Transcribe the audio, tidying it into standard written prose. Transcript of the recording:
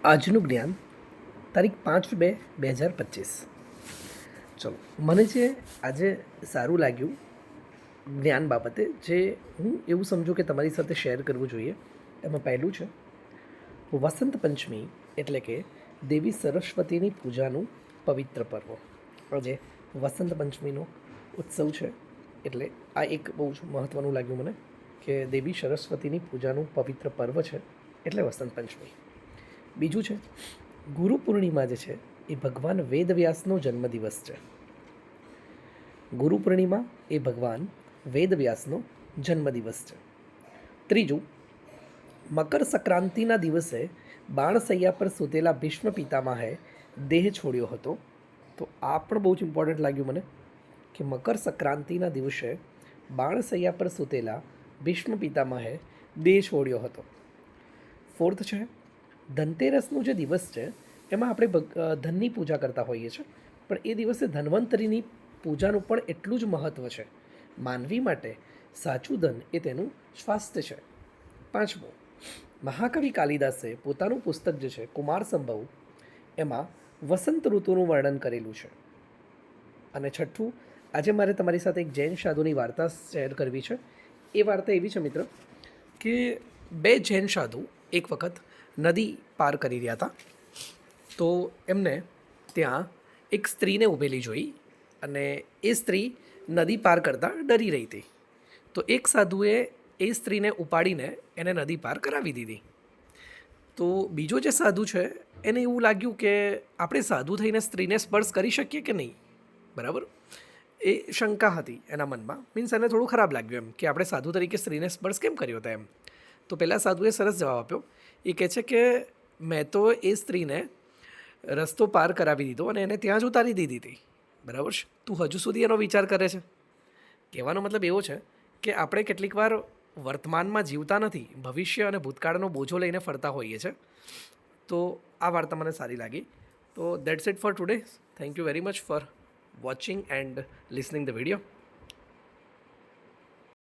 આજનું જ્ઞાન તારીખ 5/2/2025. ચલો, મને જે આજે સારું લાગ્યું જ્ઞાન બાબતે, જે હું એવું સમજુ કે તમારી સાથે શેર કરવું જોઈએ, એમાં પહેલું છે વસંત પંચમી, એટલે કે દેવી સરસ્વતીની પૂજાનું પવિત્ર પર્વ. આજે વસંત પંચમીનો ઉત્સવ છે, એટલે આ એક બહુ જ મહત્ત્વનું લાગ્યું મને કે દેવી સરસ્વતીની પૂજાનું પવિત્ર પર્વ છે, એટલે વસંત પંચમી. બીજું છે ગુરુ પૂર્ણિમા, જે છે એ ભગવાન વેદવ્યાસનો જન્મદિવસ છે. ગુરુ પૂર્ણિમા એ ભગવાન વેદવ્યાસનો જન્મદિવસ છે. ત્રીજું, મકર સંક્રાંતિના દિવસે બાણસૈયા પર સૂતેલા ભીષ્મ પિતામહે દેહ છોડ્યો હતો. તો આ પણ બહુ જ ઇમ્પોર્ટન્ટ લાગ્યું મને કે મકર સંક્રાંતિના દિવસે બાણસૈયા પર સૂતેલા ભીષ્મ પિતામહે દેહ છોડ્યો હતો. ફોર્થ છે ધનતેરસનો જે દિવસ છે એમાં આપણે ધનની પૂજા કરતા હોઈએ છીએ, પણ એ દિવસે ધન્વંતરીની પૂજાનું પણ એટલું જ મહત્ત્વ છે. માનવી માટે સાચું ધન એ તેનું સ્વાસ્થ્ય છે. પાંચમું, મહાકવિ કાલિદાસે પોતાનું પુસ્તક જે છે કુમાર સંભવ, એમાં વસંત ઋતુનું વર્ણન કરેલું છે. અને છઠ્ઠું, આજે મારે તમારી સાથે એક જૈન સાધુની વાર્તા શેર કરવી છે. એ વાર્તા એવી છે મિત્ર કે બે જૈન સાધુ એક વખત નદી પાર કરી રહ્યા હતા. તો એમને ત્યાં એક સ્ત્રીને ઊભેલી જોઈ, અને એ સ્ત્રી નદી પાર કરતાં ડરી રહી હતી. તો એક સાધુએ એ સ્ત્રીને ઉપાડીને એને નદી પાર કરાવી દીધી. તો બીજો જે સાધુ છે એને એવું લાગ્યું કે આપણે સાધુ થઈને સ્ત્રીને સ્પર્શ કરી શકીએ કે નહીં, બરાબર? એ શંકા હતી એના મનમાં, મીન્સ એને થોડું ખરાબ લાગ્યું એમ કે આપણે સાધુ તરીકે સ્ત્રીને સ્પર્શ કેમ કર્યો હતો એમ. તો પહેલાં સાધુએ સરસ જવાબ આપ્યો. એ કહે છે કે મેં તો એ સ્ત્રીને રસ્તો પાર કરાવી દીધો અને એને ત્યાં જ ઉતારી દીધી હતી, બરાબર છે? તું હજુ સુધી એનો વિચાર કરે છે. કહેવાનો મતલબ એવો છે કે આપણે કેટલીક વાર વર્તમાનમાં જીવતા નથી, ભવિષ્ય અને ભૂતકાળનો બોજો લઈને ફરતા હોઈએ છીએ. તો આ વાર્તા મને સારી લાગી. તો that's it four today. Thank you very much for watching and listening the video.